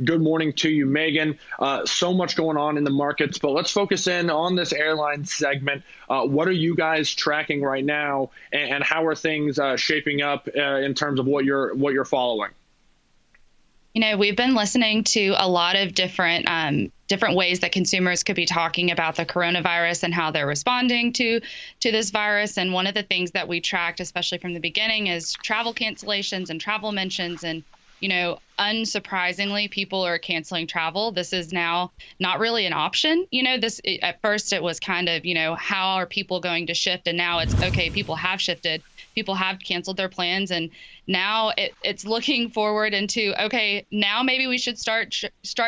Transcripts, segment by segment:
Good morning to you, Megan. So much going on in the markets, but let's focus in on this airline segment. What are you guys tracking right now, and how are things shaping up in terms of what you're following? We've been listening to a lot of different ways that consumers could be talking about the coronavirus and how they're responding to this virus. And one of the things that we tracked, especially from the beginning, is travel cancellations and travel mentions. And unsurprisingly, people are canceling travel. This is now not really an option. At first it was kind of, how are people going to shift? And now it's okay. People have shifted. People have canceled their plans, and now it's looking forward into, okay, now maybe we should start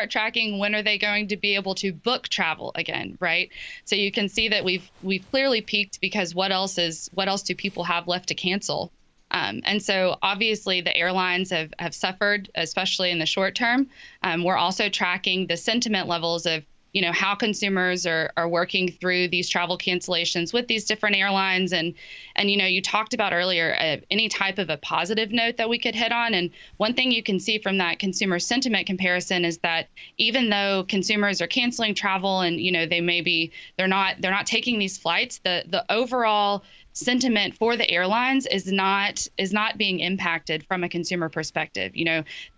tracking when are they going to be able to book travel again, right? So you can see that we've clearly peaked, because what else do people have left to cancel? And so obviously the airlines have suffered, especially in the short term. We're also tracking the sentiment levels of, how consumers are working through these travel cancellations with these different airlines. And you talked about earlier, any type of a positive note that we could hit on. And one thing you can see from that consumer sentiment comparison is that even though consumers are canceling travel and, they're not taking these flights, the overall sentiment for the airlines is not being impacted from a consumer perspective.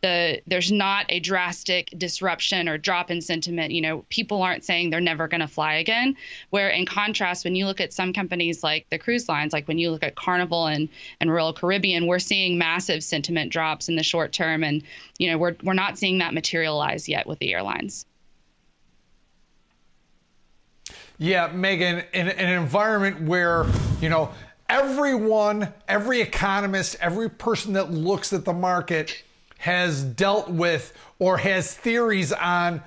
There's not a drastic disruption or drop in sentiment. People aren't saying they're never going to fly again. Where in contrast, when you look at some companies like the cruise lines, like when you look at Carnival and Royal Caribbean, we're seeing massive sentiment drops in the short term, and we're not seeing that materialize yet with the airlines. Yeah, Megan, in an environment where, every economist, every person that looks at the market has dealt with or has theories on,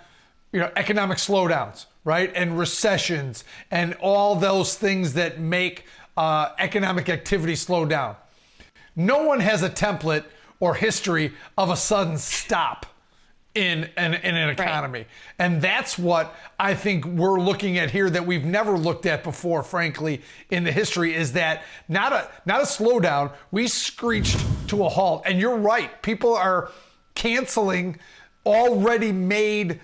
economic slowdowns, right? And recessions and all those things that make economic activity slow down. No one has a template or history of a sudden stop in an economy. Right. And that's what I think we're looking at here that we've never looked at before, frankly, in the history, is that not a slowdown. We screeched to a halt. And you're right. People are canceling already made,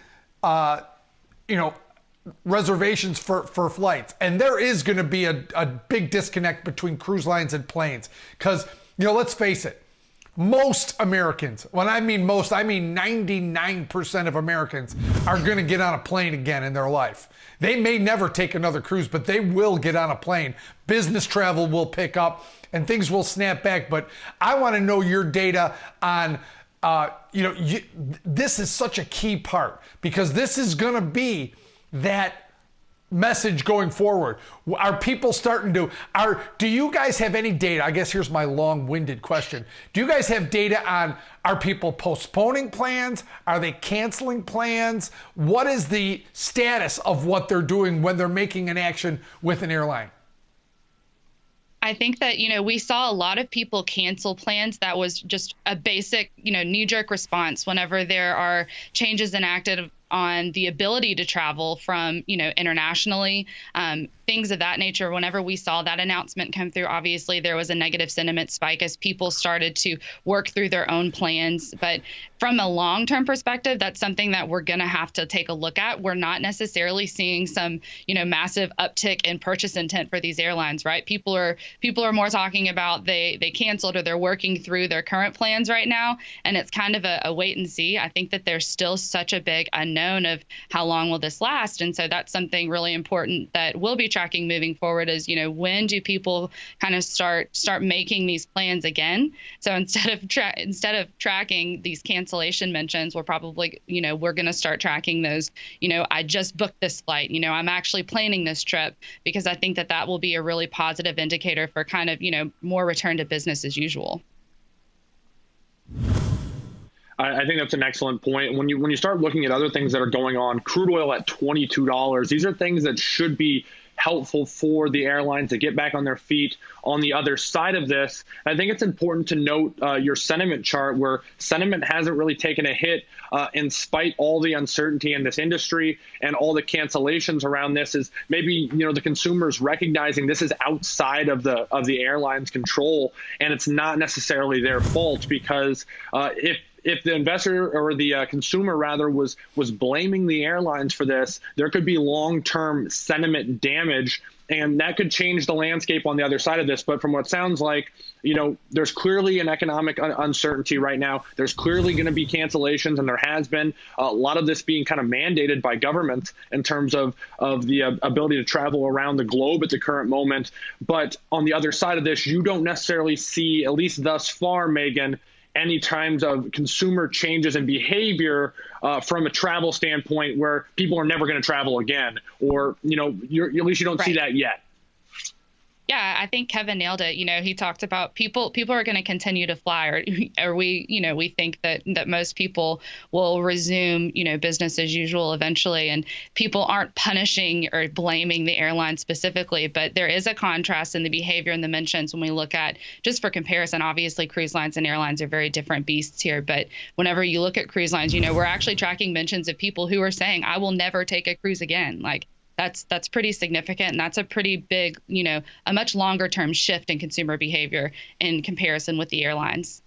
reservations for flights. And there is going to be a big disconnect between cruise lines and planes. Because, let's face it, most Americans, when I mean most, I mean 99% of Americans are going to get on a plane again in their life. They may never take another cruise, but they will get on a plane. Business travel will pick up and things will snap back. But I want to know your data on, this is such a key part, because this is going to be that message going forward. Are people starting to, do you guys have any data? I guess here's my long-winded question. Do you guys have data on, are people postponing plans? Are they canceling plans? What is the status of what they're doing when they're making an action with an airline? I think that, we saw a lot of people cancel plans. That was just a basic, knee-jerk response whenever there are changes enacted on the ability to travel from, internationally, things of that nature. Whenever we saw that announcement come through, obviously there was a negative sentiment spike as people started to work through their own plans. But from a long-term perspective, that's something that we're going to have to take a look at. We're not necessarily seeing some, massive uptick in purchase intent for these airlines, right? People are more talking about they canceled or they're working through their current plans right now. And it's kind of a wait and see. I think that there's still such a big unknown of how long will this last. And so that's something really important that we'll be tracking moving forward is, when do people kind of start making these plans again? So instead of tracking these cancellation mentions, we're probably, we're going to start tracking those, I just booked this flight, I'm actually planning this trip, because I think that will be a really positive indicator for kind of, more return to business as usual. I think that's an excellent point. When you start looking at other things that are going on, crude oil at $22, these are things that should be helpful for the airlines to get back on their feet on the other side of this. I think it's important to note your sentiment chart, where sentiment hasn't really taken a hit in spite all the uncertainty in this industry and all the cancellations around this. Is maybe the consumers recognizing this is outside of the airline's control, and it's not necessarily their fault, because if the investor or the consumer rather was blaming the airlines for this, there could be long-term sentiment damage, and that could change the landscape on the other side of this. But from what sounds like, there's clearly an economic uncertainty right now. There's clearly going to be cancellations, and there has been a lot of this being kind of mandated by government in terms of the ability to travel around the globe at the current moment. But on the other side of this, you don't necessarily see, at least thus far, Megan, any times of consumer changes in behavior from a travel standpoint where people are never going to travel again, or, at least you don't see that yet. Yeah, I think Kevin nailed it. He talked about people are going to continue to fly, or we think that most people will resume, business as usual eventually. And people aren't punishing or blaming the airline specifically, but there is a contrast in the behavior and the mentions when we look at, just for comparison, obviously cruise lines and airlines are very different beasts here. But whenever you look at cruise lines, we're actually tracking mentions of people who are saying, I will never take a cruise again. Like, that's pretty significant. And that's a pretty big, a much longer term shift in consumer behavior in comparison with the airlines.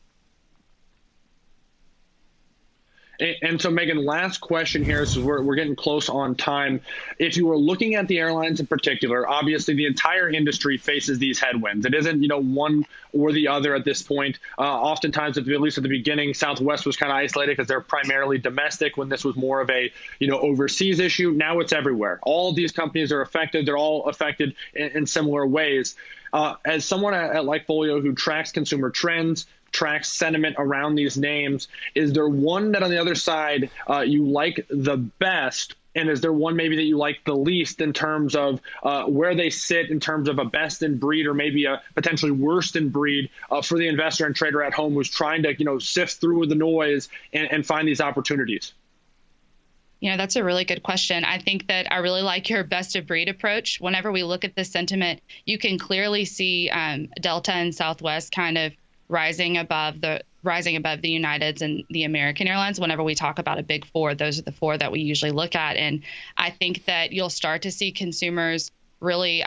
And so, Megan, last question here, so we're getting close on time. If you were looking at the airlines in particular, obviously the entire industry faces these headwinds. It isn't, one or the other at this point. Oftentimes, at least at the beginning, Southwest was kind of isolated because they're primarily domestic when this was more of a, overseas issue. Now it's everywhere. All of these companies are affected. They're all affected in similar ways. As someone at LikeFolio who tracks consumer trends, tracks sentiment around these names, is there one that on the other side you like the best? And is there one maybe that you like the least in terms of where they sit in terms of a best in breed or maybe a potentially worst in breed for the investor and trader at home who's trying to, sift through the noise and find these opportunities? That's a really good question. I think that I really like your best of breed approach. Whenever we look at the sentiment, you can clearly see Delta and Southwest kind of rising above the Uniteds and the American Airlines. Whenever we talk about a big four, those are the four that we usually look at. And I think that you'll start to see consumers really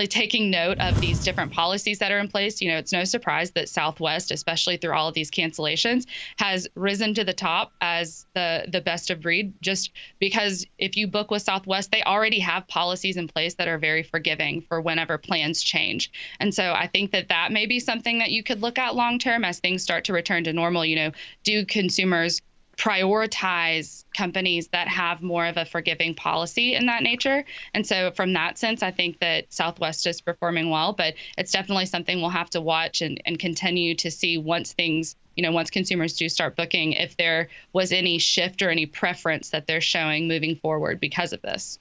taking note of these different policies that are in place. It's no surprise that Southwest, especially through all of these cancellations, has risen to the top as the best of breed, just because if you book with Southwest, they already have policies in place that are very forgiving for whenever plans change. And so I think that may be something that you could look at long term as things start to return to normal. Do consumers prioritize companies that have more of a forgiving policy in that nature? And so from that sense, I think that Southwest is performing well, but it's definitely something we'll have to watch and continue to see once things, once consumers do start booking, if there was any shift or any preference that they're showing moving forward because of this.